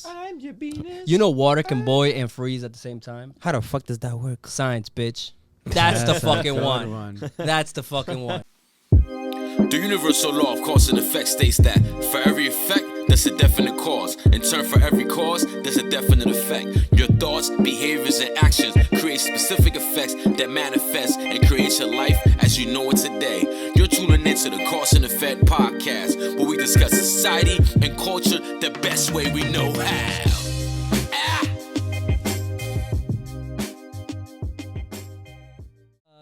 I'm your penis. You know water can boil and freeze at the same time? How the fuck does that work? Science, bitch. That's the fucking one. That's the fucking one. The universal law of cause and effect states that for every effect, there's a definite cause. In turn, for every cause, there's a definite effect. Your thoughts, behaviors, and actions create specific effects that manifest and create your life as you know it today. You're tuning into the Cause and Effect podcast, where we discuss society and culture the best way we know how.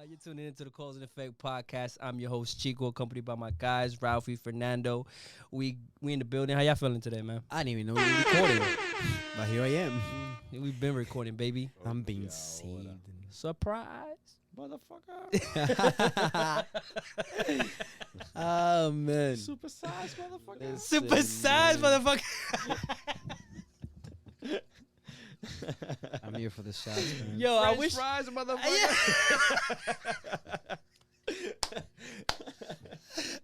You're tuning into the Cause and Effect podcast. I'm your host, Chico, accompanied by my guys, Ralphie, Fernando. We in the building. How y'all feeling today, man? I didn't even know we were recording, but here I am. We've been recording, baby. I'm being saved. Surprise. Motherfucker. Oh, man. Super size, motherfucker. Super size, motherfucker. I'm here for the shots, man. Yo, I French wish. fries, motherfucker.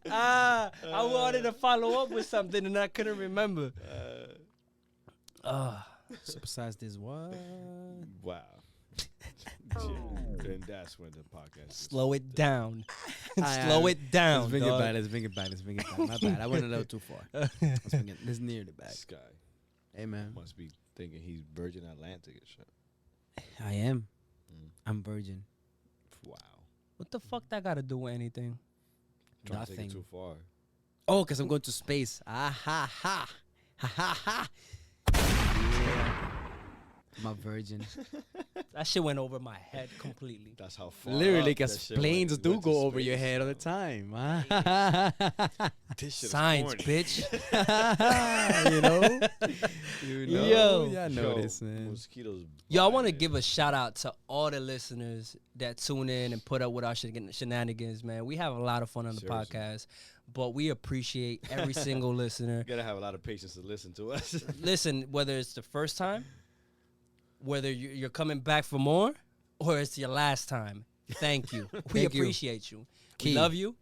I wanted to follow up with something and I couldn't remember. Supersize this what? Wow. And that's when the podcast. Slow it down. I- Slow it down. Let's bring dog. it back. Let's bring it back. Let's bring it back. My bad. I went a little too far. Let's bring it. Let's near the back. This guy Hey, man. must be thinking he's Virgin Atlantic and shit. I am. I'm virgin. Wow. What the fuck that got to do with anything? Trying to take Nothing. it too far. Oh, because I'm going to space. Ah, ha, ha. Ha, ha, ha. Yeah. I'm a virgin. That shit went over my head completely. That's how far. Literally, up because that shit planes went. do Went to go over your space. head all the time. This shit is Science, corny. bitch. You know? You know? Yo. Yeah, I know this, man. Mosquitoes. Yo, I want to biting. give a shout out to all the listeners that tune in and put up with our shenanigans, man. We have a lot of fun on the Seriously. podcast, but we appreciate every single listener. You gotta have a lot of patience to listen to us. Listen, whether it's the first time, whether you're coming back for more, or it's your last time, thank you. We Thank you. appreciate you. We Key. love you.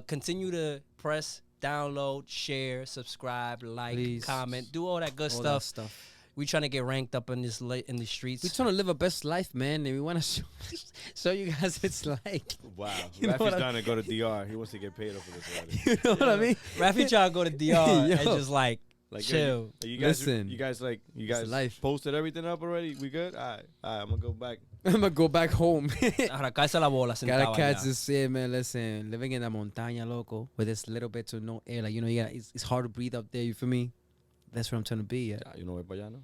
Continue to press, download, share, subscribe, like, Please. comment, do all that good All stuff. that stuff. We trying to get ranked up in in the streets. We're trying to live our best life, man, and we want to show you guys what it's like. Wow. You know Rafi's what I- down to go to DR. He wants to get paid up for this already. You know what I mean? Rafi trying to go to DR Yo. and just like Like, chill. You guys, Listen. you guys It's life. posted everything up already? We good? All right, I'm gonna go back. I'm going to go back home. Arrancarse la bola Gotta sentado catch allá. this shit, man. Listen, living in the montaña, loco, with this little bit to no air. Like, you know, it's hard to breathe up there, you feel me? That's where I'm trying to be at. You know where para allá, no?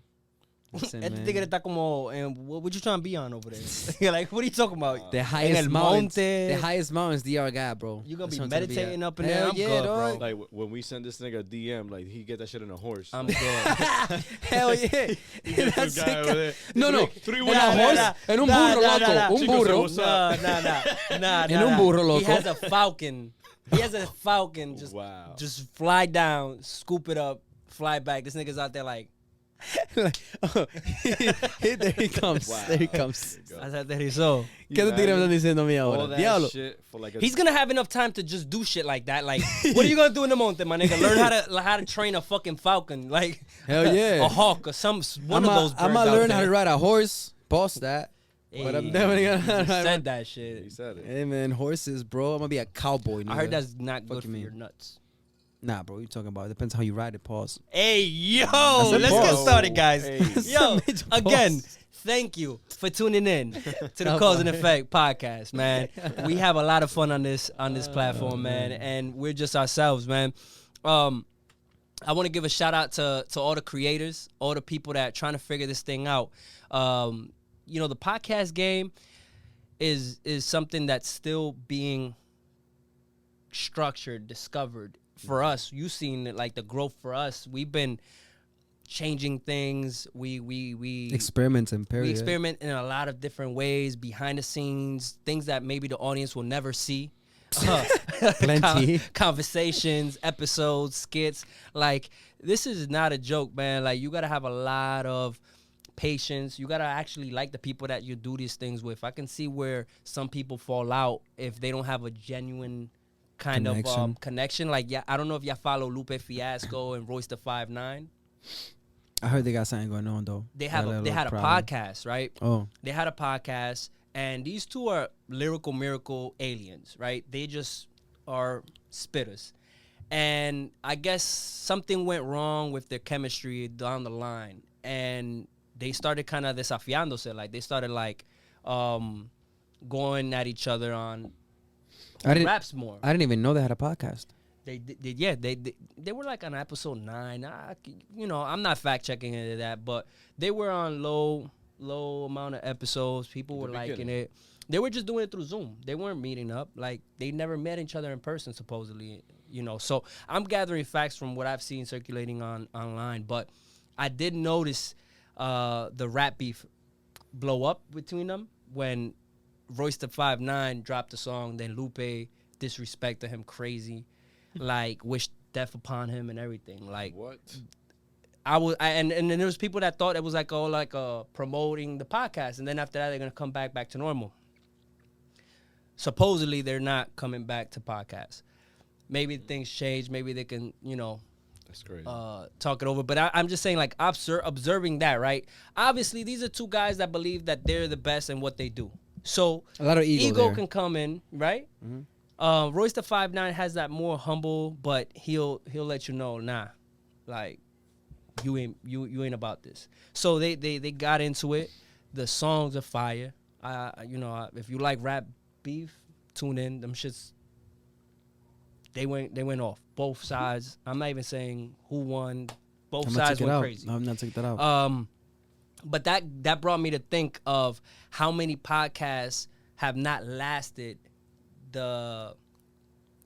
Listen, Este man. tigre está como, what you trying to be on over there? Like, what are you talking about? The En highest el mountains. monte. The highest mountains DR got, bro. You gonna That's be where I'm trying to meditating at. up in Hell there? I'm yeah, good, dog. bro. Like when we send this nigga a DM, like he get that shit in a horse. I'm good. Hell yeah. He gets That's this guy it. over there. No, no. Three En one a one. horse. En un burro, loco. Un Chico, burro. what's up? Nah. En un burro, He loco. has a falcon. He has a falcon. Wow. Just fly down, scoop it up, fly back. This nigga's out there like, Like, oh, there he comes. Wow. There he comes. There you go. aterrizó. ¿Qué te tigre me están diciendo a mí All ahora? that Diablo. shit for like a He's gonna have enough time to just do shit like that. Like, what are you gonna do in the monte, my nigga? Learn how to train a fucking falcon, like Hell yeah. a hawk or one of those birds. I'm gonna out learn how there. to ride a horse. Pause that. But I'm Hey, definitely gonna he ride. said that he shit. said it. Hey man, horses, bro. I'm gonna be a cowboy. I heard nigga. that's not good Fuck for you mean? your nuts. Nah, bro. You talking about? It depends how you ride it. Pause. Hey, yo, a let's get pause. started, guys. Hey. Yo, That's a major again, pause. thank you for tuning in to the No Cause and problem. Effect podcast, man. We have a lot of fun on this platform, man, and we're just ourselves, man. I want to give a shout out to all the creators, all the people that are trying to figure this thing out. You know, the podcast game is something that's still being structured, discovered. For us, you've seen it, like the growth for us. We've been changing things. We Experimenting, period. we experiment in a lot of different ways, behind the scenes, things that maybe the audience will never see. Plenty. Conversations, episodes, skits. Like, this is not a joke, man. Like, you got to have a lot of patience. You got to actually like the people that you do these things with. I can see where some people fall out if they don't have a genuine kind of Connection. connection. Like, yeah, I don't know if y'all follow Lupe Fiasco and Royce the 5'9". I heard they got something going on though. They had a problem. podcast, right? Oh, They had a podcast, and these two are lyrical miracle aliens, right? They just are spitters. And I guess something went wrong with their chemistry down the line, and they started kind of desafiándose. Like they started like going at each other on who raps more. I didn't even know they had a podcast. They were like on episode 9. I'm not fact checking into that, but they were on low amount of episodes. People were liking it. They were just doing it through Zoom. They weren't meeting up. Like they never met each other in person, supposedly. So I'm gathering facts from what I've seen circulating online. But I did notice the rap beef blow up between them when Royce the 5'9" dropped the song. Then Lupe disrespected him crazy. Like wished death upon him and everything. Like What? and then there was people that thought it was like promoting the podcast, and then after that they're gonna come back to normal. Supposedly they're not coming back to podcasts. Maybe things change. Maybe they can That's crazy. talk it over. But I'm just saying, like observing that, right? Obviously these are two guys that believe that they're the best in what they do. So A lot of ego there. can come in, right? Mhm. Royce the 5'9" has that more humble, but he'll let you know, nah, like you ain't about this. So they got into it. The songs are fire. If you like rap beef, tune in. Them shits. They went off both sides. I'm not even saying who won. Both sides went crazy. I'm not taking that out. But that brought me to think of how many podcasts have not lasted the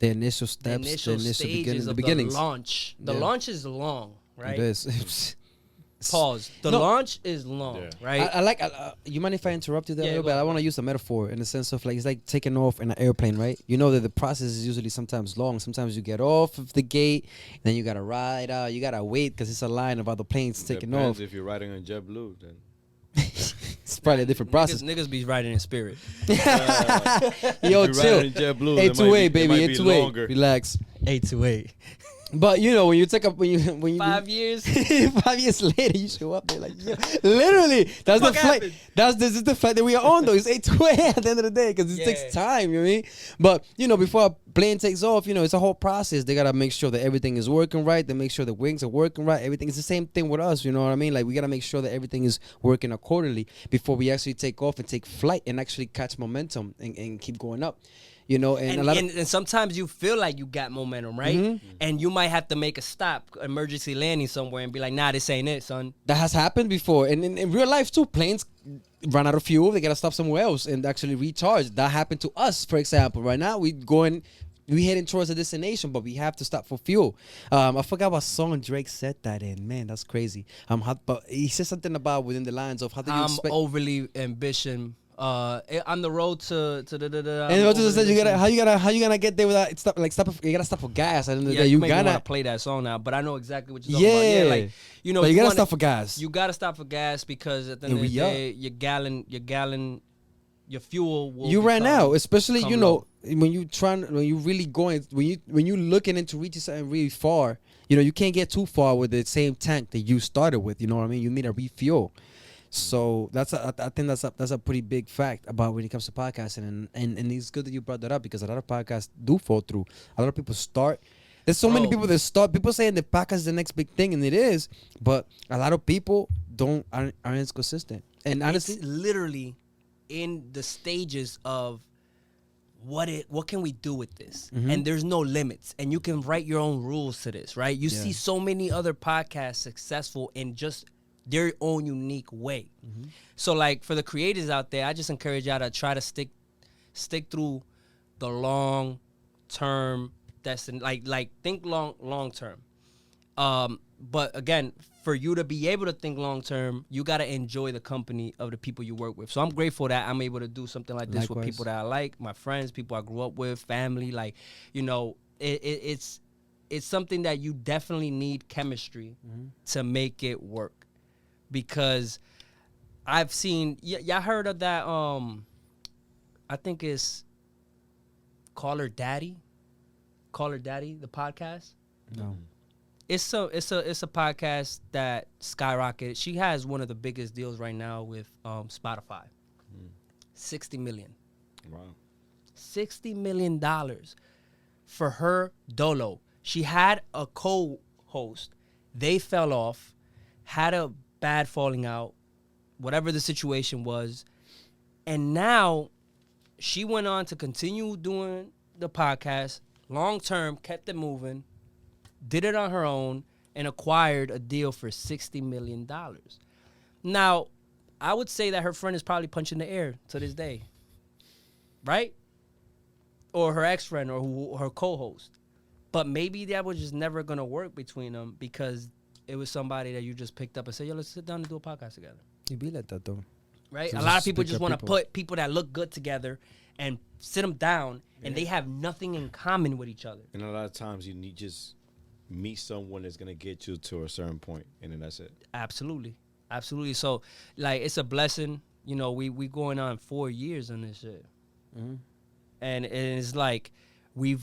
initial steps, the initial stages of beginnings. the launch. The Yeah. launch is long, right? It is. Pause. The No. launch is long, Yeah. right? I like. You mind if I interrupt you there a Yeah, little go bit? I ahead. want to use a metaphor in the sense of like it's like taking off in an airplane, right? You know that the process is usually sometimes long. Sometimes you get off of the gate, then you gotta ride out. You gotta wait because it's a line of other planes taking Depends off. if you're riding on JetBlue, then. It's probably a different process. Niggas be riding in spirit. Yo, If you're chill. riding JetBlue, A it to might A, be- baby. it might A be to A. longer. Relax. 8 to 8. But you know when you take up when you 5 years. 5 years later, you show up there like, yeah. Literally, that's the fuck flight. happened? This is the flight that we are on though. It's 8 to 8 at the end of the day because it Yeah. takes time. You know what I mean? But before a plane takes off, it's a whole process. They gotta make sure that everything is working right. They make sure the wings are working right. Everything is the same thing with us. You know what I mean? Like we gotta make sure that everything is working accordingly before we actually take off and take flight and actually catch momentum and keep going up. And a lot And sometimes you feel like you got momentum, right? Mhm. And you might have to make a stop, emergency landing somewhere, and be like, nah, this ain't it, son. that has happened before, and in real life too. Planes run out of fuel; they gotta stop somewhere else and actually recharge. That happened to us, for example. Right now, we heading towards a destination, but we have to stop for fuel. I forgot what song Drake said that in. Man, that's crazy. But he said something about within the lines of how do you I'm expect. overly ambition. On the road to And what does it say? How you gonna get there without stop? You gotta stop for gas. At the end of the Yeah, day, you you may want gotta. to play that song now, but I know exactly what you're talking about. Yeah, like But you gotta wanna- stop for gas. You gotta stop for gas because at the end And of the re-up. day, your fuel will. You ran become- out, especially become low. when you really going when you looking into reaching something really far. You can't get too far with the same tank that you started with. You know what I mean? You need a refuel. So I think that's a pretty big fact about when it comes to podcasting, and it's good that you brought that up because a lot of podcasts do fall through. A lot of people start. There's so many Bro. people that start. People saying the podcast is the next big thing, and it is. But a lot of people aren't as consistent. And honestly, It's literally in the stages of what can we do with this? Mhm. And there's no limits, and you can write your own rules to this, right? You Yeah. see so many other podcasts successful in just their own unique way. Mm-hmm. So like for the creators out there, I just encourage y'all to try to stick through the long term like think long term. But again, for you to be able to think long term, you got to enjoy the company of the people you work with. So I'm grateful that I'm able to do something like this with Likewise. people that I like, my friends, people I grew up with, family. Like, it's something that you definitely need chemistry to make it work. Because I've seen, y'all heard of that? I think it's Call Her Daddy, the podcast. no. it's a podcast that skyrocketed. She has one of the biggest deals right now with Spotify. 60 million. Wow. $60 million for her dolo. She had a co-host. They fell off, had a bad falling out, whatever the situation was. And now she went on to continue doing the podcast long term, kept it moving, did it on her own, and acquired a deal for $60 million. Now, I would say that her friend is probably punching the air to this day, right? Or her ex-friend or her co-host. But maybe that was just never going to work between them because it was somebody that you just picked up and said, yo, let's sit down and do a podcast together. You be like that, though. Right? So A lot of just people pick just up want to people. put people that look good together and sit them down, and they have nothing in common with each other. And a lot of times you need just meet someone that's gonna get you to a certain point, and then that's it. Absolutely. Absolutely. So, like, it's a blessing. You know, we going on 4 years on this shit. Mm-hmm. And it's like we've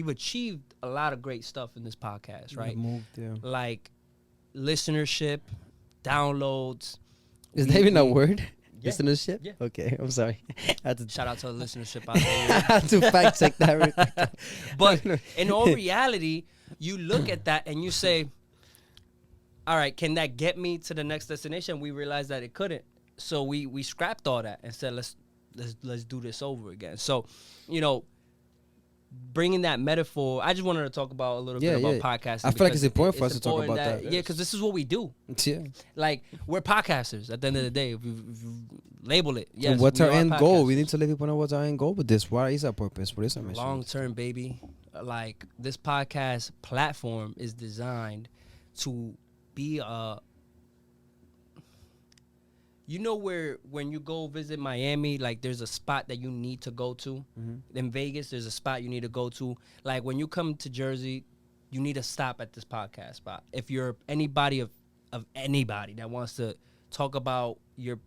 achieved a lot of great stuff in this podcast, right? Moved, yeah. Like listenership, downloads. Is that even a word? Yeah. Listenership? Yeah. Okay, I'm sorry. I had to, Shout out to the listenership out I there. had to fact check that. Real quick. But in all reality, you look at that and you say, all right, can that get me to the next destination? We realized that it couldn't. So we scrapped all that and said, let's do this over again. So, you know, bringing that metaphor, I just wanted to talk about a little bit about podcasting. I feel like because it's important for us to talk important about that. Yeah, because this is what we do. Yeah. Like, we're podcasters at the end of the day. If you label it. Yes, And what's we our are end goal? We podcasters. need to let people know what's our end goal with this. What is our purpose? What is our mission? Long term, baby. Like, this podcast platform is designed to be a, you know, where when you go visit Miami, like, there's a spot that you need to go to. In Vegas, there's a spot you need to go to. Like, when you come to Jersey, you need to stop at this podcast spot. If you're anybody of anybody that wants to talk about your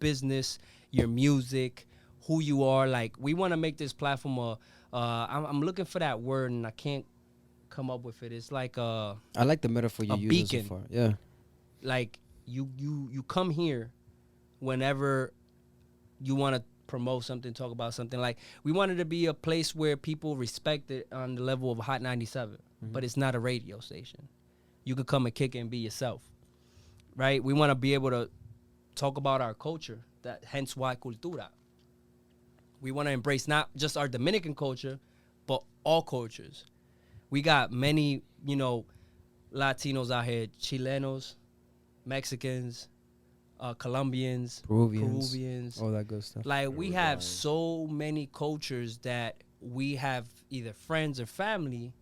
business, your music, who you are, like, we want to make this platform a I'm looking for that word and I can't come up with it. It's like I like the metaphor you a use beacon. so far. Yeah. like you come here whenever you want to promote something, talk about something. Like, we wanted to be a place where people respect it on the level of Hot 97, but it's not a radio station. You could come and kick it and be yourself, right? We want to be able to talk about our culture, that hence why cultura. We want to embrace not just our Dominican culture, but all cultures. We got many, you know, Latinos out here, Chilenos, Mexicans, Colombians, Peruvians. All that good stuff. Like, we have so many cultures that we have either friends or family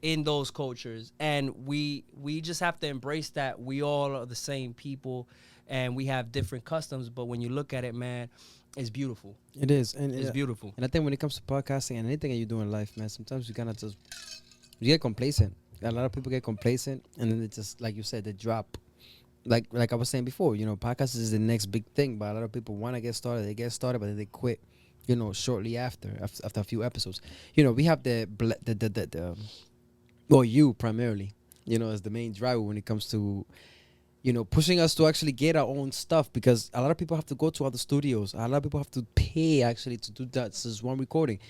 in those cultures, and we just have to embrace that we all are the same people and we have different customs, but when you look at it, man, it's beautiful. It is. And It's beautiful. And I think when it comes to podcasting and anything that you do in life, man, sometimes you kind of just, you get complacent. A lot of people get complacent, and then it just, like you said, they drop. Like I was saying before, you know, podcast is the next big thing, but a lot of people want to get started. They get started, but then they quit, you know, shortly after a few episodes. You know, we have well, you primarily, you know, as the main driver when it comes to, you know, pushing us to actually get our own stuff, because a lot of people have to go to other studios. A lot of people have to pay actually to do that. This is one recording.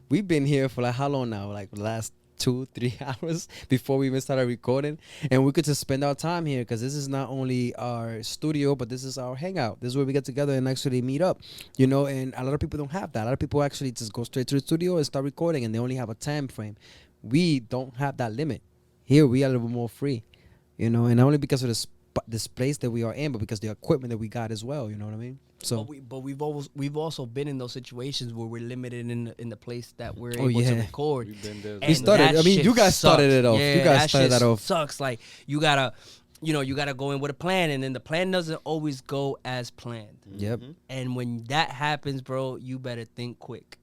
We've been here for like how long now? Like the last 2-3 hours before we even started recording, and we could just spend our time here because this is not only our studio, but this is our hangout. This is where we get together and actually meet up, you know. And a lot of people don't have that. A lot of people actually just go straight to the studio and start recording, and they only have a time frame. We don't have that limit. Here we are a little bit more free, you know, and not only because of this place that we are in, but because the equipment that we got as well. You know what I mean? So, but we've also been in those situations where we're limited in the place that we're able to yeah. record. We've been there. And We started- that I mean, shit you guys started sucks. it off. Yeah, You guys started shit that off. Sucks. Like, you gotta go in with a plan, and then the plan doesn't always go as planned. yep. And when that happens, bro, you better think quick.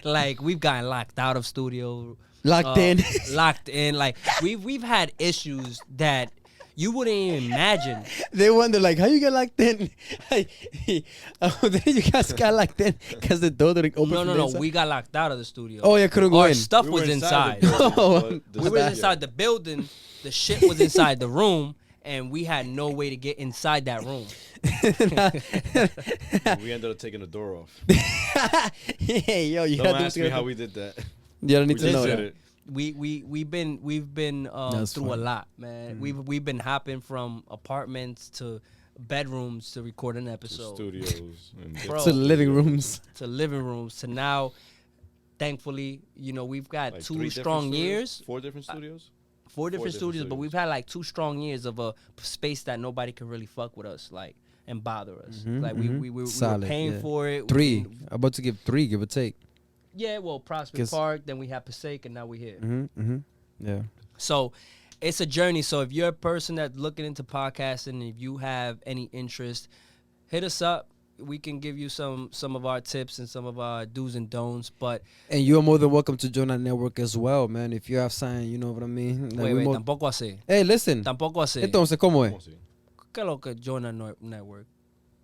Like, we've gotten locked out of studio. Locked in. Locked in. Like, we've had issues that, You wouldn't even imagine. They wonder like how you get locked in. Then you guys got locked in because the door didn't open. No. We got locked out of the studio. Oh, yeah, couldn't go Our in. stuff We were was inside inside. the building, Oh, but the We were studio- inside the building. The shit was inside the room, and we had no way to get inside that room. We ended up taking the door off. Hey, yo, you Don't gotta ask me how we did that. You don't need We to know just that. did it. We've been That's through a funny. lot, man. We've been hopping from apartments to bedrooms to record an To episode, studios and Bro. To the living rooms. to living rooms, to now. Thankfully, we've got like 2 3 different strong studios? years, 4 different studios. 4 different different studios, but studios. we've had like 2 strong years of a space that nobody can really fuck with us, like, and bother us. Like we were Solid, paying yeah. for it. 3. I'm about to give 3, give or take. Yeah, well, Prospect 'Cause- Park, then we had Passaic, and now we're here. Yeah. So it's a journey. So if you're a person that's looking into podcasting, if you have any interest, hit us up. We can give you some of our tips and some of our do's and don'ts. But And you're more than welcome to join our network as well, man. If you have sign, you know what I mean. Like, wait, we more- tampoco así. Hey, listen. Tampoco así. Entonces, ¿cómo es? ¿Cómo así? ¿Qué es lo que join our network?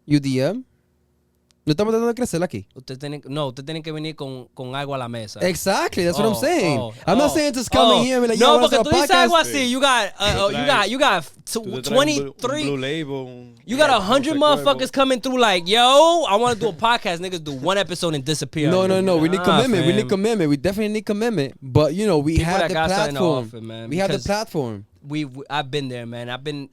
UDM. No estamos tratando de crecer aquí. Usted tiene que venir con algo a la mesa. Exactly, that's what I'm saying. Oh, I'm not oh, saying just come in here and be like, yo, no, what's porque up, tú dices podcast? algo así. You got Tú te traes un 23. Blue Label. You got Yeah, 100 Jose motherfuckers Cuervo. coming through like, yo, I want to do a podcast. Niggas do 1 episode and disappear. No. We need Nah, commitment. We fam. need commitment. We definitely need commitment. But we People have that the got something to platform. offer, man, We have the because platform. I've been there, man. I've been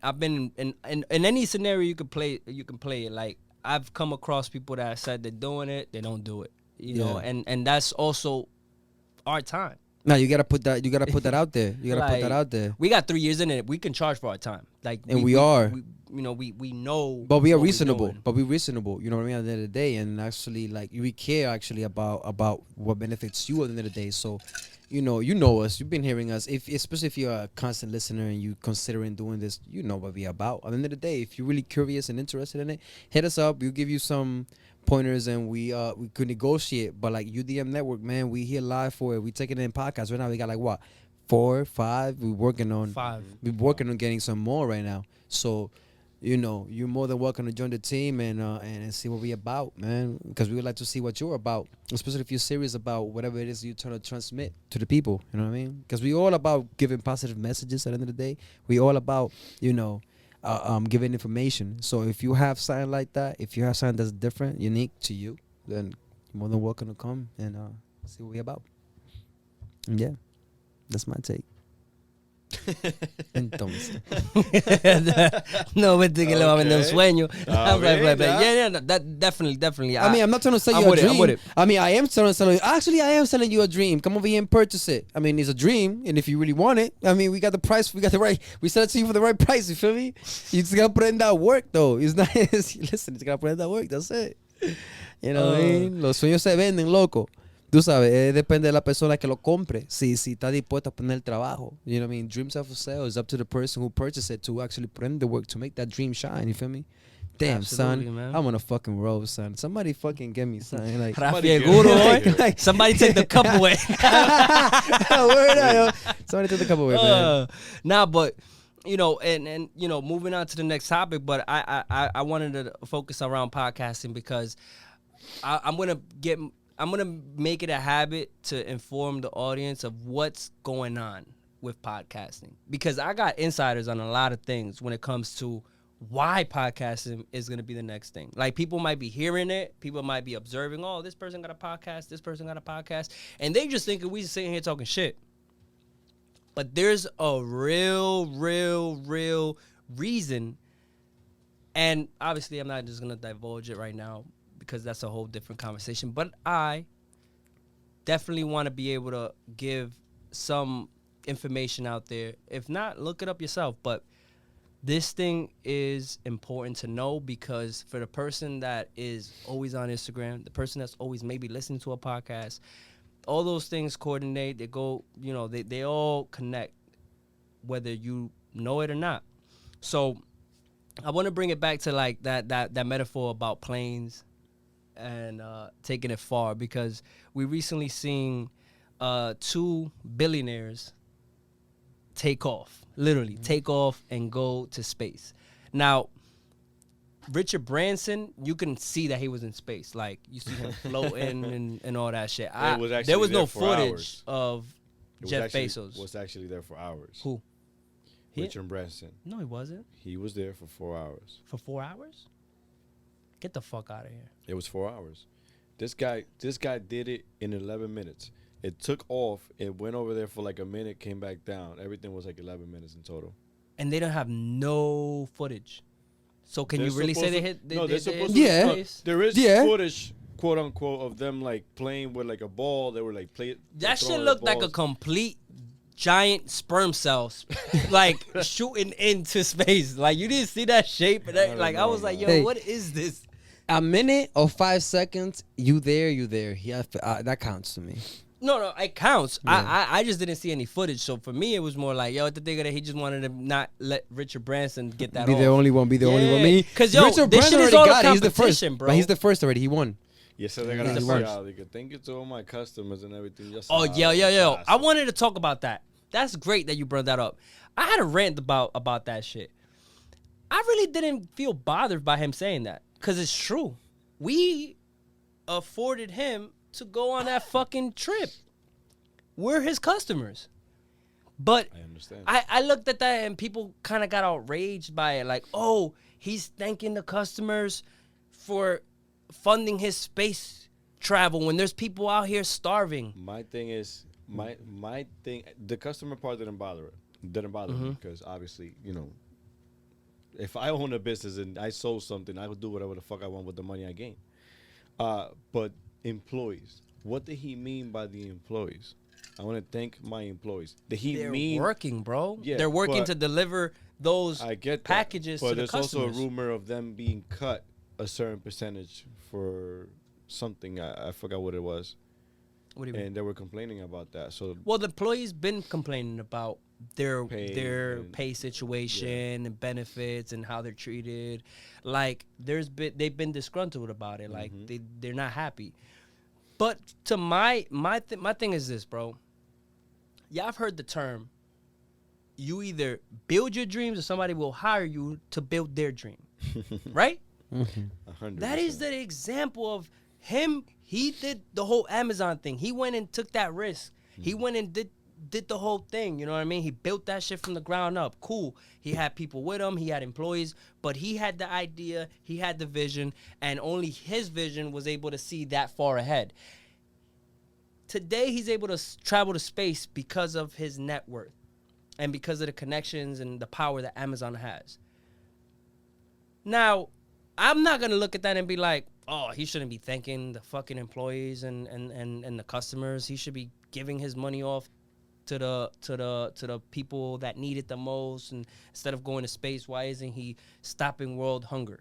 in any scenario you can play it. Like, I've come across people that said they're doing it, they don't do it. You know, Yeah. and that's also our time. No, you gotta put that. You gotta put that out there. You gotta put that Like, out there. We got 3 years in it. We can charge for our time. Like, And we are. We know. But we are what we're reasonable. doing. But we're reasonable. You know what I mean? At the end of the day, and actually, like, we care actually about what benefits you at the end of the day. So, you know us. You've been hearing us. Especially if you're a constant listener and you considering doing this, you know what we're about. At the end of the day, if you're really curious and interested in it, hit us up. We'll give you some pointers and we could negotiate. But like UDM Network, man, we here live for it. We taking it in podcasts right now. We got like what, 4, 5. We're working on 5. We're working on getting some more right now. So, you're more than welcome to join the team and see what we about, man. Because we would like to see what you're about, especially if you're serious about whatever it is you're trying to transmit to the people. You know what I mean? Because we all about giving positive messages at the end of the day. We all about, giving information. So if you have something like that, if you have something that's different, unique to you, then you're more than welcome to come and see what we about. And yeah, that's my take. Entonces. No, vete que le va a vender un Okay. sueño. Está bien, ya. Yeah, that definitely. I mean, I'm not trying to sell I'm you a with it, I'm dream. with it. I mean, I am trying to sell you. Actually, I am selling you a dream. Come over here and purchase it. I mean, it's a dream, and if you really want it, I mean, we got the price. We got the right. We sell it to you for the right price. You feel me? You just gotta put in that work, though. It's not. Listen, you gotta put in that work. That's it. You know what I mean? Los sueños se venden, loco. Tú sabes, depende de la persona que lo compre. Si está dispuesta a poner el trabajo. You know what I mean? Dreams are for sale. It's up to the person who purchased it to actually put in the work to make that dream shine. You feel me? Damn, Absolutely, son. man. I'm on a fucking roll, son. Somebody fucking get me, son. Like, Rafi get Eguro, it. boy. Somebody take the cup away. Word out, yo. Somebody took the cup away, man. Nah, but and moving on to the next topic, but I wanted to focus around podcasting because I'm gonna make it a habit to inform the audience of what's going on with podcasting, because I got insiders on a lot of things when it comes to why podcasting is going to be the next thing. Like, people might be hearing it, people might be observing, oh, this person got a podcast, this person got a podcast, and they just thinking we just sitting here talking shit. But there's a real reason, and obviously I'm not just going to divulge it right now because that's a whole different conversation, but I definitely want to be able to give some information out there. If not, look it up yourself, but this thing is important to know, because for the person that is always on Instagram, the person that's always maybe listening to a podcast, all those things coordinate. They go, they all connect, whether you know it or not. So I want to bring it back to like that metaphor about planes and taking it far, because we recently seen 2 billionaires take off, literally take off and go to space. Now, Richard Branson, you can see that he was in space. Like, you see him floating and all that shit. There was no footage of Jeff Bezos. Was actually there for hours. Who? Richard Branson. No, he wasn't. He was there for 4 hours. For 4 hours? Get the fuck out of here. It was 4 hours. This guy did it in 11 minutes. It took off. It went over there for like a minute, came back down. Everything was like 11 minutes in total. And they don't have no footage. So can you really say they hit? They're supposed to. Yeah. Space? There is Yeah. footage, quote unquote, of them like playing with like a ball. They were like That shit looked like a complete giant sperm cells, like shooting into space. Like, you didn't see that shape, and I was like, yo, Hey. what is this? A minute or 5 seconds, you there. Yeah, that counts to me. No, it counts. Yeah. I just didn't see any footage. So for me, it was more like, yo, at the thing that he just wanted to not let Richard Branson get that Be off. the only one. Be the only one. Yeah. 'Cause, yo, Richard this Branson shit is already all a got it. He's the first, competition, bro. But he's the first already. He won. Yeah, so they're He's gonna the say, first. they could thank you to all my customers and everything. Just Oh, yo. I wanted to talk about that. That's great that you brought that up. I had a rant about that shit. I really didn't feel bothered by him saying that, because it's true. We afforded him to go on that fucking trip. We're his customers. But I understand. I looked at that and people kind of got outraged by it. Like, oh, he's thanking the customers for funding his space travel when there's people out here starving. My thing is, my thing, the customer part didn't bother me, because obviously, if I own a business and I sold something, I would do whatever the fuck I want with the money I gain. But employees, what did he mean by the employees? I want to thank my employees. Did he They're mean working, bro? Yeah, they're working but to deliver those I get that, packages but to the there's customers. also a rumor of them being cut a certain percentage for something. I forgot what it was. What do you mean? And they were complaining about that. So Well, the employees been complaining about their Pay pay situation and benefits and how they're treated. Like, they've been disgruntled about it. Like, they're not happy. But to my thing is this, bro. Yeah, I've heard the term. You either build your dreams or somebody will hire you to build their dream. Right? 100%. That is the example of him. He did the whole Amazon thing. He went and took that risk. He went and did the whole thing. You know what I mean? He built that shit from the ground up. Cool. He had people with him. He had employees. But he had the idea. He had the vision. And only his vision was able to see that far ahead. Today, he's able to travel to space because of his net worth. And because of the connections and the power that Amazon has. Now, I'm not going to look at that and be like, oh, he shouldn't be thanking the fucking employees and the customers. He should be giving his money off to the people that need it the most. And instead of going to space, why isn't he stopping world hunger?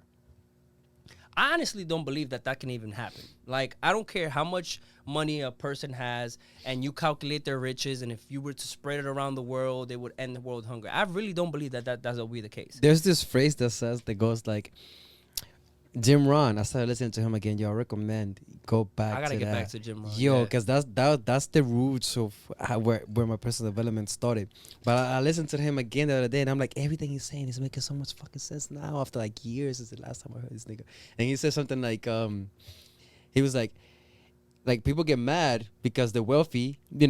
I honestly don't believe that can even happen. Like, I don't care how much money a person has and you calculate their riches, and if you were to spread it around the world, it would end the world hunger. I really don't believe that will be the case. There's this phrase that goes like, Jim Rohn. I started listening to him again. Yo, I recommend go back. I gotta to get that. back to Jim Rohn. Yo, yeah. because that's the roots of where my personal development started. But I listened to him again the other day, and I'm like, everything he's saying is making so much fucking sense now. After like years, since the last time I heard this nigga, and he said something like, he was like people get mad because the wealthy, the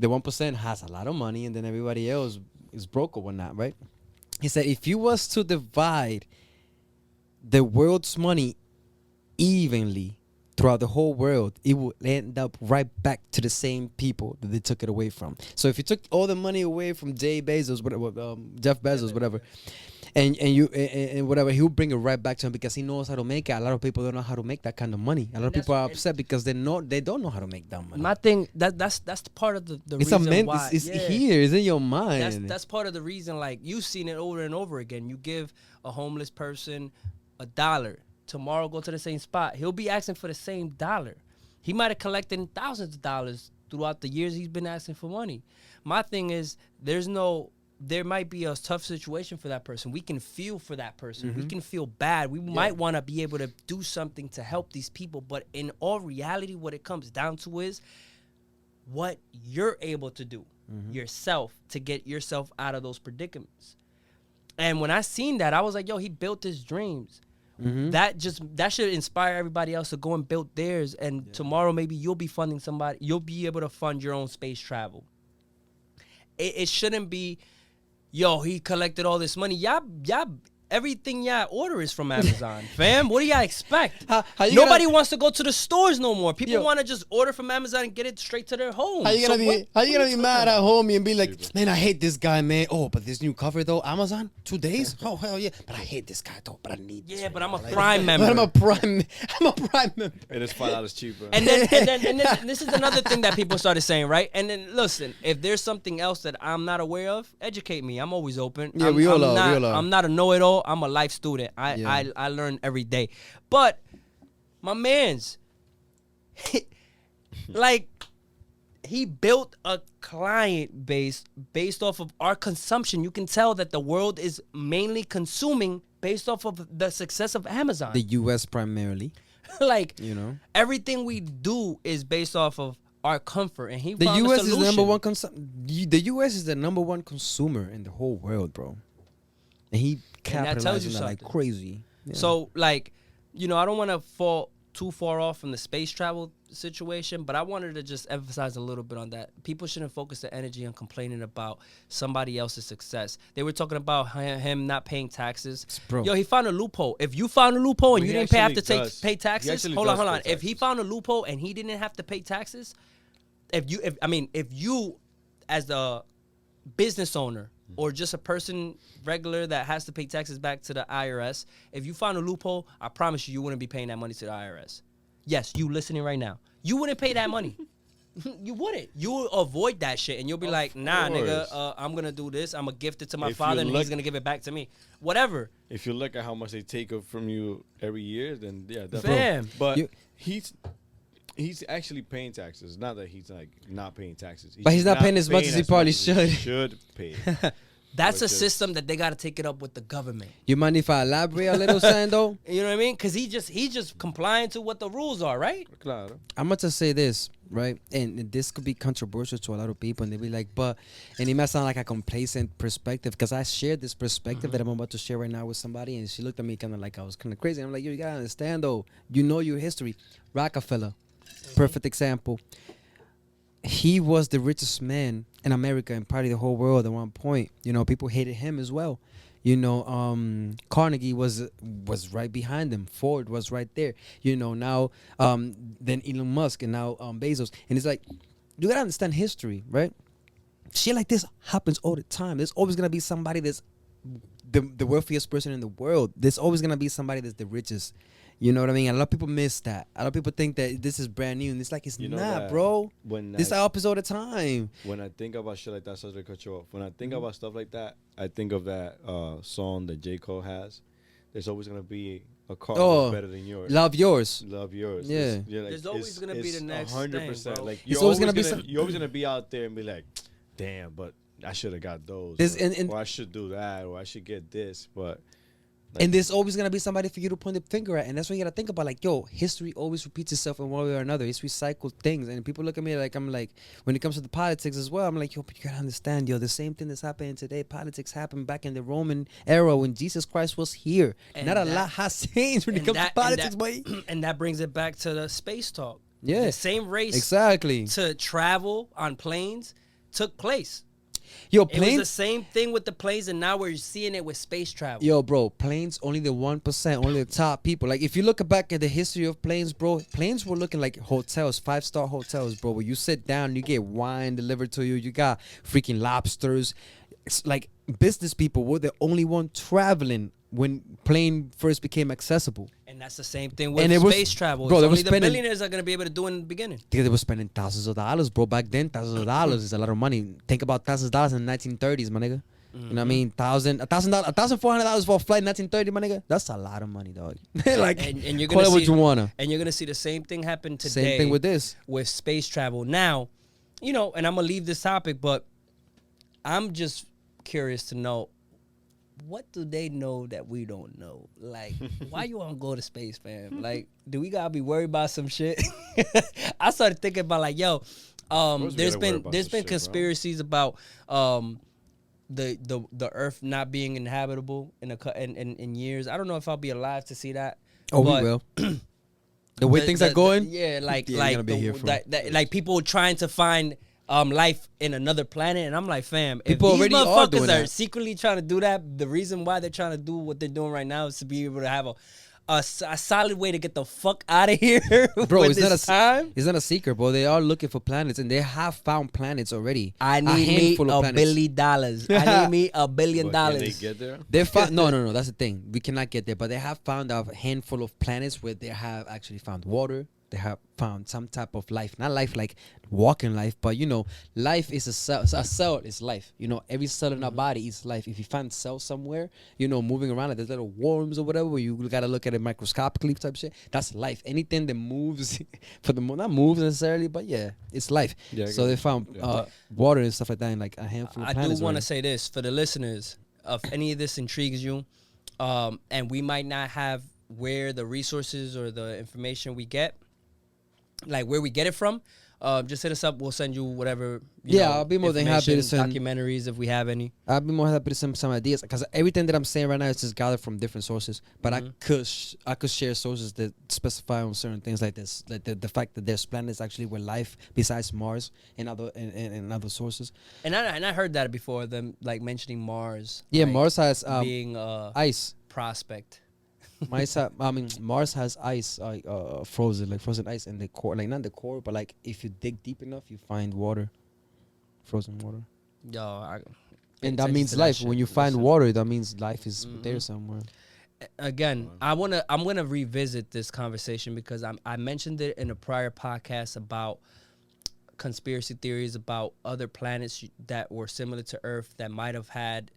1% has a lot of money, and then everybody else is broke or whatnot, right? He said, if you was to divide the world's money evenly throughout the whole world, it will end up right back to the same people that they took it away from. So if you took all the money away from Jeff Bezos, whatever, and whatever, he'll bring it right back to him because he knows how to make it. A lot of people don't know how to make that kind of money. A lot of people are upset because they don't know how to make that money. My thing, that's part of the It's reason why. It's here. It's in your mind. That's part of the reason. Like, you've seen it over and over again. You give a homeless person $1. Tomorrow, go to the same spot. He'll be asking for the same $1. He might have collected thousands of dollars throughout the years he's been asking for money. My thing is, there might be a tough situation for that person. We can feel for that person. We can feel bad. We might want to be able to do something to help these people. But in all reality, what it comes down to is what you're able to do. yourself to get yourself out of those predicaments. And when I seen that, I was like, yo, he built his dreams. That should inspire everybody else to go and build theirs. And tomorrow maybe you'll be funding somebody. You'll be able to fund your own space travel. It shouldn't be, yo, he collected all this money. Y'all, everything y'all order is from Amazon, fam. What do y'all expect? Nobody wants to go to the stores no more. People want to just order from Amazon and get it straight to their home. How you gonna be mad at homie and be like, man, I hate this guy, man. Oh, but this new cover though, Amazon, 2 days. Oh hell yeah, but I hate this guy though. But I need. Yeah, but I'm a Prime member. But I'm a Prime member. And it's $5 cheaper. And then this is another thing that people started saying, right? And then listen, if there's something else that I'm not aware of, educate me. I'm always open. Yeah, we all are. I'm not a know-it-all. I'm a life student. I learn every day. But my man's like he built a client base based off of our consumption. You can tell that the world is mainly consuming based off of the success of Amazon. The US primarily. Like, you know, everything we do is based off of our comfort, and he the found US a is solution. the number one the US is the number one consumer in the whole world, bro. And he capitalized on that like crazy. Yeah. So, like, you know, I don't want to fall too far off from the space travel situation, but I wanted to just emphasize a little bit on that. People shouldn't focus their energy on complaining about somebody else's success. They were talking about him not paying taxes. Bro. Yo, he found a loophole. If you found a loophole and Well, you he didn't have actually to does. pay He taxes, actually hold on. does pay If he taxes. found a loophole and he didn't have to pay taxes, if you as the business owner or just a person regular that has to pay taxes back to the IRS, if you found a loophole, I promise you wouldn't be paying that money to the IRS. Yes, you listening right now. You wouldn't pay that money. You wouldn't. You would avoid that shit, and you'll be like, nah, nigga, I'm going to do this. I'm going to gift it to my father, and he's going to give it back to me. Whatever. If you look at how much they take from you every year, then yeah, definitely. Fam. But he's actually paying taxes. Not that he's like not paying taxes. But he's not paying as much paying as he probably should. Should pay. That's a Which is- system that they got to take it up with the government. You mind if I elaborate a little, Sando? You know what I mean? Because he's just complying to what the rules are, right? Claro. I'm going to say this, right? And this could be controversial to a lot of people. And they'll be like, and it might sound like a complacent perspective because I shared this perspective that I'm about to share right now with somebody. And she looked at me kind of like I was kind of crazy. I'm like, yo, you got to understand, though. You know your history. Rockefeller, perfect example. He was the richest man in America and probably the whole world at one point. You know, people hated him as well. You know, Carnegie was right behind him. Ford was right there. You know, now then Elon Musk and now Bezos. And it's like, you gotta understand history, right? Shit like this happens all the time. There's always gonna be somebody that's the wealthiest person in the world. There's always gonna be somebody that's the richest. You know what I mean? A lot of people miss that. A lot of people think that this is brand new, and it's like it's You know not, that bro. when This happens all the time. When I think about shit like that, sorry to cut you off. When I think about stuff like that, I think of that song that J. Cole has. There's always gonna be a car that's better than yours. Love yours. Love yours. Yeah. Like, There's always gonna be the next 100%. thing, bro. Like It's always gonna be you're always gonna be out there and be like, damn, but I should have got those. This- Or, and- or I should do that, or I should get this. But And there's always gonna be somebody for you to point the finger at, and that's what you gotta think about. Like, yo, history always repeats itself in one way or another. It's recycled things, and people look at me like I'm like, when it comes to the politics as well, I'm like, yo, but you gotta understand, yo, the same thing that's happening today. Politics happened back in the Roman era when Jesus Christ was here. And Not a that- lot has changed when it comes to politics, boy. And that brings it back to the space talk. Yeah, The same race exactly. to travel on planes took place. Yo, It was the planes. same thing with the planes, and now we're seeing it with space travel. Yo, bro, planes only the 1%, only the top people. Like, if you look back at the history of planes, bro, planes were looking like hotels, 5-star hotels, bro, where you sit down, you get wine delivered to you, you got freaking lobsters. It's like business people were the only one traveling when plane first became accessible. And that's the same thing with And it was- space travel. bro, It's they only were the spending- billionaires are going to be able to do it in the beginning. Because they were spending thousands of dollars, bro. Back then, thousands of dollars is a lot of money. Think about thousands of dollars in the 1930s, my nigga. You know what I mean? $1,400 for a flight in 1930, my nigga. That's a lot of money, dog. Like, And you're call gonna it what see, you wanna. And you're going to see the same thing happen today. Same thing with this. With space travel. Now, you know, and I'm going to leave this topic, but I'm just curious to know, what do they know that we don't know? Like, why you want to go to space, fam? Like, do we got to be worried about some shit? I started thinking about, like, yo, course we There's gotta worry been about there's this been shit, bro. conspiracies about the Earth not being inhabitable in years. I don't know if I'll be alive to see that. Oh, we but will. The way things are going. yeah, like Yeah, you're gonna be here for like people trying to find life in another planet, and I'm like, fam, if People these already are motherfuckers doing are that. secretly trying to do that, the reason why they're trying to do what they're doing right now is to be able to have a solid way to get the fuck out of here. Bro, when it's not it's a time. it's not a secret, bro. They are looking for planets, and they have found planets already. I A need me handful of $1 planets. billion. I need me $1 billion. But can they get there? They found no. That's the thing. We cannot get there, but they have found a handful of planets where they have actually found water. They have found some type of life, not life like walking life, but life is a cell. A cell is life. Every cell in our body is life. If you find cells somewhere, moving around like there's little worms or whatever, where you gotta look at it microscopically type shit. That's life. Anything that moves, not moves necessarily, but yeah, it's life. Yeah, I So get they it. found Yeah. water and stuff like that in like a handful of I do planets. want to already. say this for the listeners: if any of this intrigues you, and we might not have where the resources or the information we get, like where we get it from, just hit us up. We'll send you whatever. I'll be more than happy to information, send documentaries if we have any. I'd be more happy to send some ideas because everything that I'm saying right now is just gathered from different sources. But I could share sources that specify on certain things like this, like the fact that there's planets actually with life besides Mars and other sources. And I heard that before, them like mentioning Mars. Yeah, like, Mars has being ice. prospect. Mars has ice, frozen ice in the core, like not the core, but like if you dig deep enough, you find water, frozen water, Yo, and that means life. When you find water, that means life is there somewhere. Again, I'm gonna revisit this conversation because I mentioned it in a prior podcast about conspiracy theories about other planets that were similar to Earth that might have had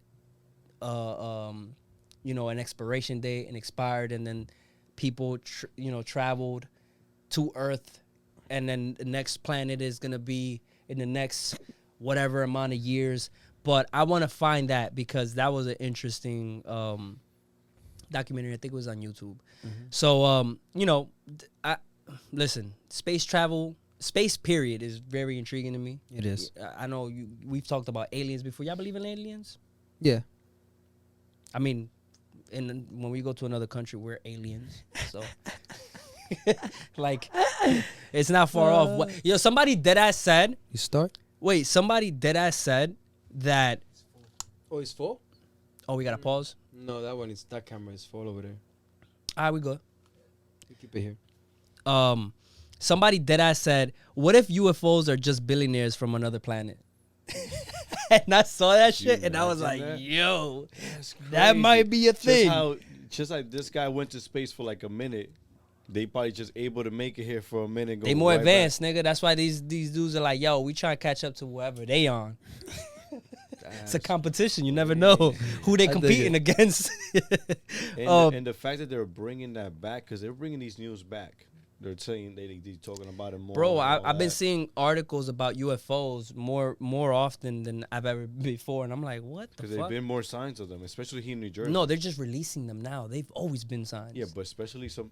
an expiration date and expired, and then people traveled to Earth, and then the next planet is gonna be in the next whatever amount of years. But I want to find that because that was an interesting documentary. I think it was on YouTube. So listen, space travel, space period is very intriguing to me. It is. I know we've talked about aliens before. Y'all believe in aliens? Yeah. I mean, when we go to another country, we're aliens. So, like, it's not far off. Somebody deadass said. You start. Wait, somebody deadass said that. Oh, it's full. Oh, we gotta pause. No, that camera is full over there. All right, we good. You keep it here. Somebody deadass said, "What if UFOs are just billionaires from another planet?" And I saw that shit, and I was like, imagine that? "Yo, That's that crazy. might be a thing." Just like this guy went to space for like a minute, they probably just able to make it here for a minute. They more advanced, nigga. That's why these dudes are like, "Yo, we trying to catch up to whoever they on." It's a competition. You never know who they I dig competing it. against. And the fact that they're bringing that back, because they're bringing these news back. They're saying they're talking about it more. Bro, and all I've been that. seeing articles about UFOs more often than I've ever before, and I'm like, what the Because there've fuck? been more signs of them, especially here in New Jersey. No, they're just releasing them now. They've always been signs. Yeah, but especially some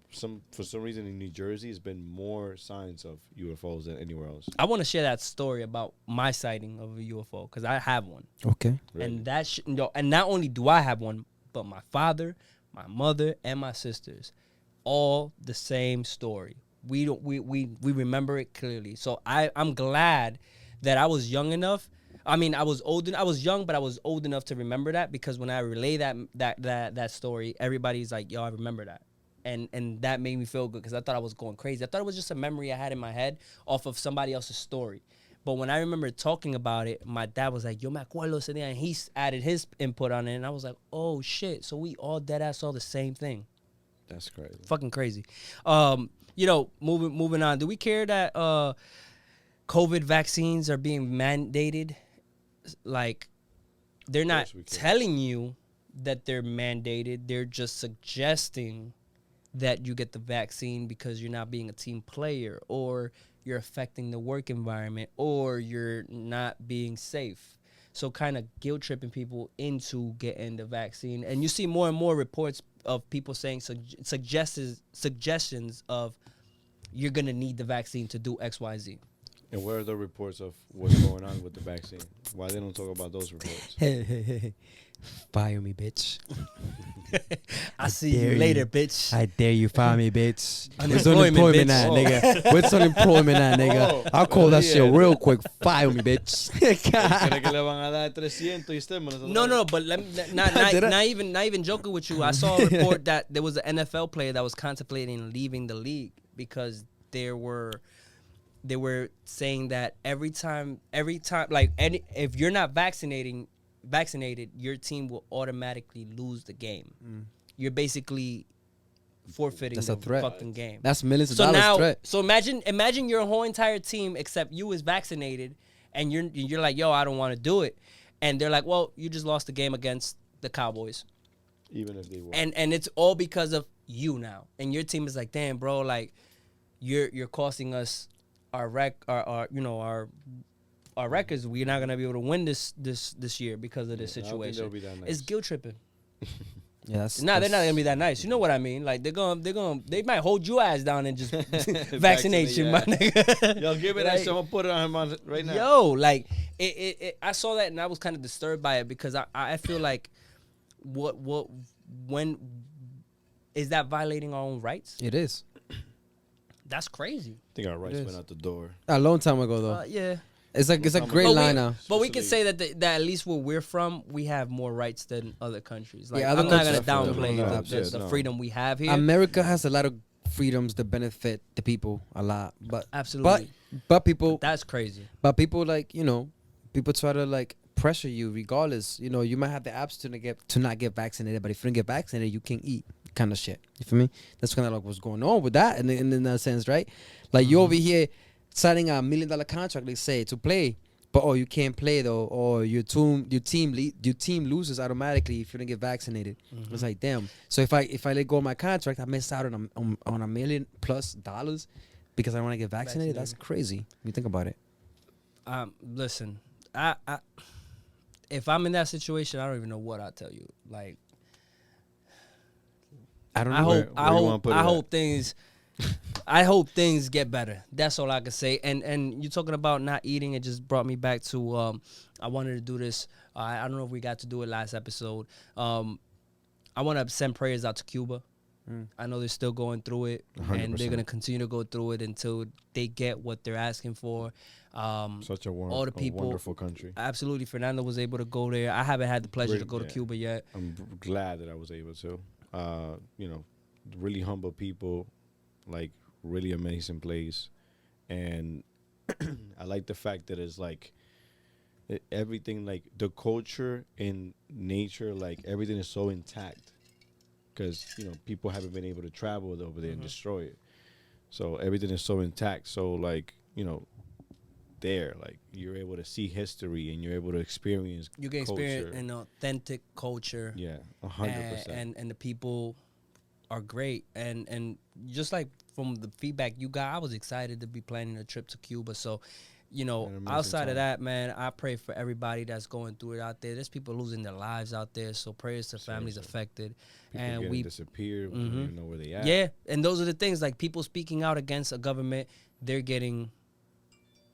for some reason in New Jersey, has been more signs of UFOs than anywhere else. I want to share that story about my sighting of a UFO because I have one, Okay. Really. and and not only do I have one, but my father, my mother, and my sisters, all the same story. We remember it clearly. So I'm glad that I was young enough. I mean, I was young, but I was old enough to remember that because when I relay that story, everybody's like, "Yo, I remember that," and that made me feel good because I thought I was going crazy. I thought it was just a memory I had in my head off of somebody else's story. But when I remember talking about it, my dad was like, "Yo, me acuerdo ese día," and he added his input on it, and I was like, "Oh shit!" So we all dead ass saw the same thing. That's crazy. Fucking crazy. Moving on. Do we care that COVID vaccines are being mandated? Like, they're not we care. telling you that they're mandated. They're just suggesting that you get the vaccine because you're not being a team player, or you're affecting the work environment, or you're not being safe. So kind of guilt tripping people into getting the vaccine. And you see more and more reports of people saying suggestions of you're going to need the vaccine to do X, Y, Z. And where are the reports of what's going on with the vaccine? Why they don't talk about those reports? Hey. Fire me, bitch. I see dare you later, you. bitch. I dare you fire me, bitch. Where's Unemployment, unemployment bitch. at, nigga? Where's unemployment at, nigga? Oh, I'll call that yeah. shit real quick. Fire me, bitch. ¿Cree que le van a dar 300 y usted me lo está No, dando? no, but let me, not even joking with you. I saw a report that there was an NFL player that was contemplating leaving the league because they were saying that every time, like if you're not vaccinated, your team will automatically lose the game. You're basically forfeiting That's the a threat. fucking game. That's millions of So dollars now, threat. so imagine your whole entire team except you is vaccinated, and you're like, yo, I don't want to do it, and they're like, well, you just lost the game against the Cowboys, Even if they won. and it's all because of you now, and your team is like, damn, bro, like you're costing us our records. We're not gonna be able to win this year because of this I don't think situation. they'll be that nice. It's guilt tripping. Yeah, that's, They're not gonna be that nice. You know what I mean? Like they might hold your ass down and just vaccination, my nigga. Yo, give me that shit. I'm gonna put it on him right now. Yo, like it I saw that and I was kind of disturbed by it because I feel like when is that violating our own rights? it is. That's crazy. I think our rights It is. went out the door. A long time ago, though. Yeah. It's a great But line now. we can say that at least where we're from, we have more rights than other countries. Like, Yeah, other I'm not gonna countries downplay definitely. the No. freedom we have here. America has a lot of freedoms that benefit the people a lot, but Absolutely. but people That's crazy. but people like people try to like pressure you regardless. You might have the option to not get vaccinated, but if you don't get vaccinated, you can't eat. Kind of shit. You feel me? That's kind of like what's going on with that, in that sense, right? Like you over here signing a $1 million contract, they say, to play. But you can't play though, or your team loses automatically if you don't get vaccinated. It's like, damn. So if I let go of my contract, I miss out on $1 million+ because I want to get vaccinated. That's crazy. When you think about it. Listen, I if I'm in that situation, I don't even know what I'll tell you. Like, I don't know. I hope things get better. That's all I can say. And you talking about not eating, it just brought me back to I wanted to do this. I don't know if we got to do it last episode. I want to send prayers out to Cuba. I know they're still going through it, 100%. and they're gonna continue to go through it until they get what they're asking for. Such a all the people, wonderful country. Absolutely, Fernando was able to go there. I haven't had the pleasure Really, to go to yeah. Cuba yet. I'm glad that I was able to. Really humble people, like really amazing place, and I like the fact that it's like everything, like the culture and nature, like everything is so intact because people haven't been able to travel over there and destroy it, so everything is so intact. So like there, like you're able to see history and you're able to experience. You can culture. experience an authentic culture. Yeah, 100%. And the people are great. And just like from the feedback you got, I was excited to be planning a trip to Cuba. So, outside of that, man, I pray for everybody that's going through it out there. There's people losing their lives out there. So prayers to families affected. People and we disappeared. We don't even know where they at. Yeah, and those are the things, like people speaking out against a government, they're getting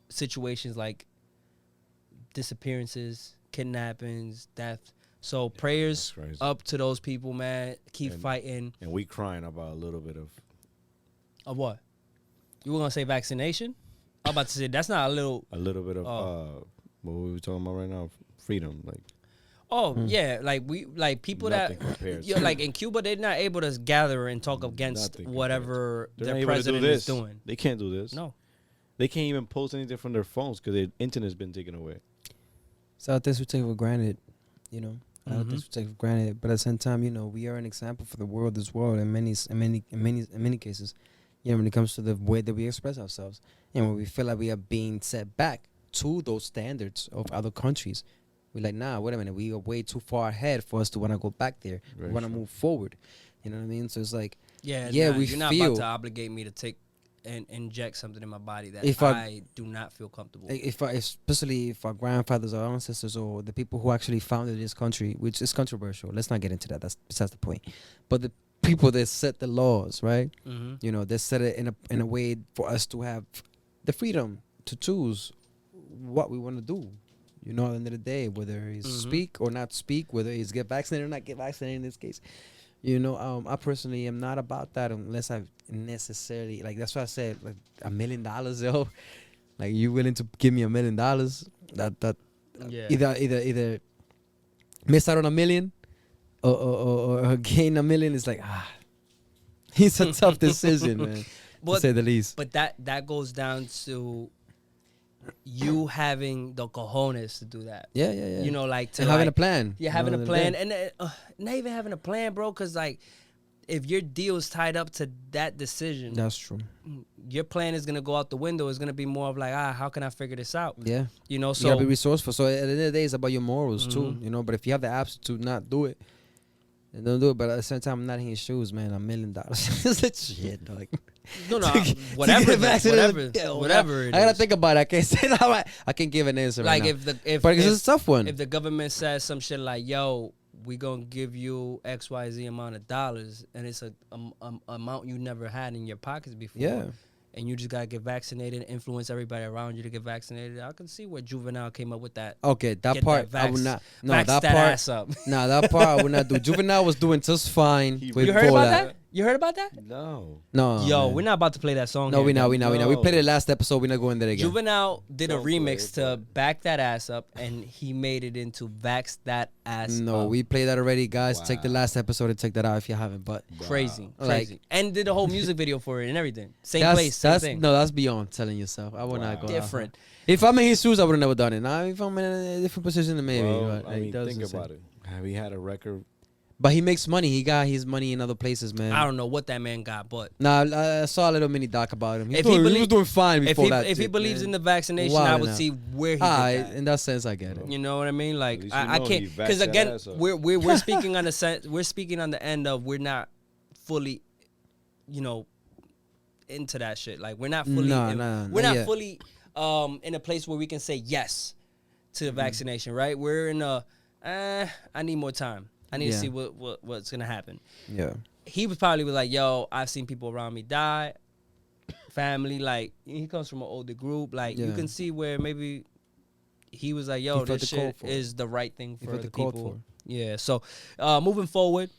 situations like disappearances, kidnappings, death. So prayers up to those people, man. Keep fighting. And we crying about a little bit of what? You were gonna say vaccination? I'm about to say that's not a little. A little bit of what we were talking about right now, freedom, like. Yeah, like people that like in Cuba, they're not able to gather and talk against whatever their president is doing. They can't do this. No, they can't even post anything from their phones because their internet's been taken away. So things we take for granted, I don't think we take for granted, but at the same time, we are an example for the world as well. In many cases, when it comes to the way that we express ourselves, and when we feel like we are being set back to those standards of other countries, we're like, nah, wait a minute, we are way too far ahead for us to want to go back there. We want to move forward. You know what I mean? So it's like, we you're feel. not about to obligate me to take and inject something in my body that I do not feel comfortable. Especially if our grandfathers or ancestors or the people who actually founded this country, which is controversial. Let's not get into that. That's besides the point. But the people that set the laws, right? They set it in a way for us to have the freedom, to choose what we want to do. You know, at the end of the day, whether he's speak or not speak, whether he's get vaccinated or not get vaccinated in this case. You know, I personally am not about that unless I necessarily, like, that's why I said, like, $1 million, yo. Like, you willing to give me $1 million? That Yeah. either miss out on $1 million or gain $1 million. It's like, it's a tough decision, man, to say the least. But that goes down to you having the cojones to do that. Yeah. You know, like to and having a plan. Yeah, having a plan, and not even having a plan, bro. Because like, if your deal is tied up to that decision, That's true. your plan is gonna go out the window. It's gonna be more of like, how can I figure this out? Yeah. You know, So you gotta so be resourceful. So at the end of the day, it's about your morals too. You know, but if you have the apps to not do it, then don't do it. But at the same time, I'm not in his shoes, man. $1 million. It's like shit, dog. no, Whatever whatever it I gotta is. think about it. I can't say that. I can't give an answer Like right now. if It's a tough one. if the government says some shit like, yo, we gonna give you XYZ amount of dollars, and it's a amount you never had in your pockets before. Yeah. And you just gotta get vaccinated, influence everybody around you to get vaccinated. I can see where Juvenile came up with that. Okay, that Get part that I would vax- not. No, vax that that part. ass up. Nah, that part I would not do. Juvenile was doing just fine. You You heard before about that? You heard about that? No. No. Yo, man. we're not about to play that song. No, here, we not. though. We not. We played it last episode. We're not going there again. Juvenile did a Don't play remix it, to bro. back that ass up, and he made it into Vax That Ass No, Up. we played that already, guys. Check the Wow. last episode and check that out if you haven't. But Crazy, Wow. crazy. Like- And did a whole music video for it and everything. Same that's place, same that's thing. no, that's beyond telling yourself. I would not go that Different. far. If I'm in his shoes, I would have never done it. Now, if I'm in a different position, then maybe. Well, but, I like, mean, that's think insane. about it. Have he had a record? But he makes money. He got his money in other places, man. I don't know what that man got, but Nah, I saw a little mini doc about him. If he he belie- was doing fine if before he that. if he shit, believes man. in the vaccination, Wild I would enough. see where he Ah, did that. in that sense, I get it. You know what I mean? Like least you I know can't he because vaxxed that again ass up. we're speaking on we're speaking on the end of we're not fully, you know, into that shit. Like we're not fully Nah, in- nah, we're not not yet. fully in a place where we can say yes to the vaccination. Right? We're in a I need more time. I need to Yeah. see what's gonna happen. Yeah. He was probably like, yo, I've seen people around me die, family, like he comes from an older group. Like you Yeah. can see where maybe he was like, yo, He felt this the call shit for it. is the right thing He for felt the the call people. for it. Yeah. So moving forward,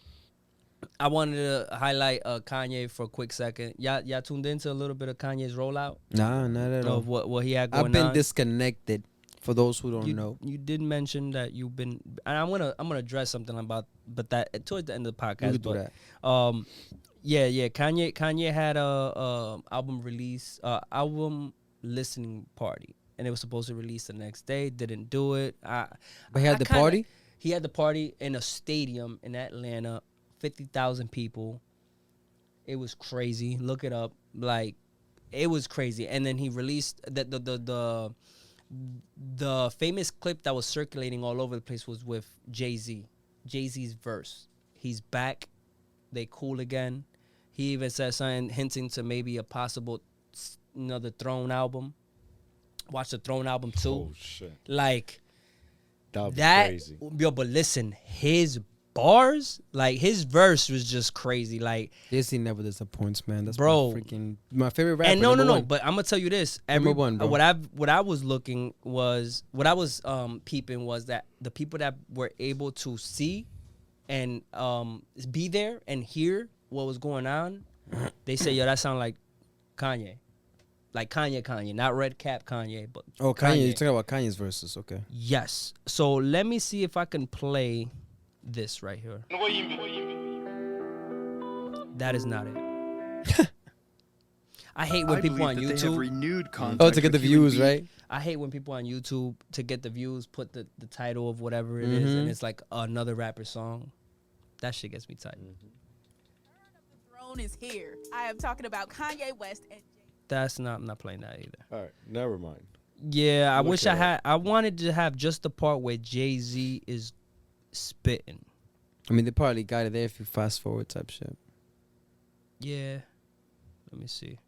I wanted to highlight Kanye for a quick second. Y'all tuned into a little bit of Kanye's rollout Nah, not at all. of what he had going I've been on. disconnected. For those who don't know, You did mention that you've been, and I'm gonna address something about, but that towards the end of the podcast. we could do but, that. Yeah. Kanye had a album release, album listening party, and it was supposed to release the next day. Didn't do it. But he had the kinda- party. He had the party in a stadium in Atlanta, 50,000 people. It was crazy. Look it up. Like, it was crazy. And then he released the famous clip that was circulating all over the place was with Jay-Z. Jay-Z's verse. He's back. They cool again. He even said something hinting to maybe a possible another Throne album. Watch the Throne album too. Oh shit, Like that would be that, crazy. yo, but listen, his bars, like his verse was just crazy. Like, Jay-Z never disappoints, man. That's Bro. my favorite rapper. and no, number one. but I'm gonna tell you this. Number one, bro. What I was looking was what I was peeping was that the people that were able to see and be there and hear what was going on, they say, yo, that sound like Kanye. Like Kanye, not Red Cap Kanye, but Oh, Kanye. You're talking about Kanye's verses, okay? Yes. So let me see if I can play this right here. That is not it. I hate when people on YouTube. renewed Oh, to get the views, right? I hate when people on YouTube to get the views put the title of whatever it is, and it's like another rapper song. That shit gets me tight. The throne is here. I am talking about Kanye West and I'm not playing that either. All right, never mind. Yeah, I Look wish it I up. had. I wanted to have just the part where Jay-Z is spitting. I mean, they probably got it there if you fast forward type shit. Yeah. Let me see.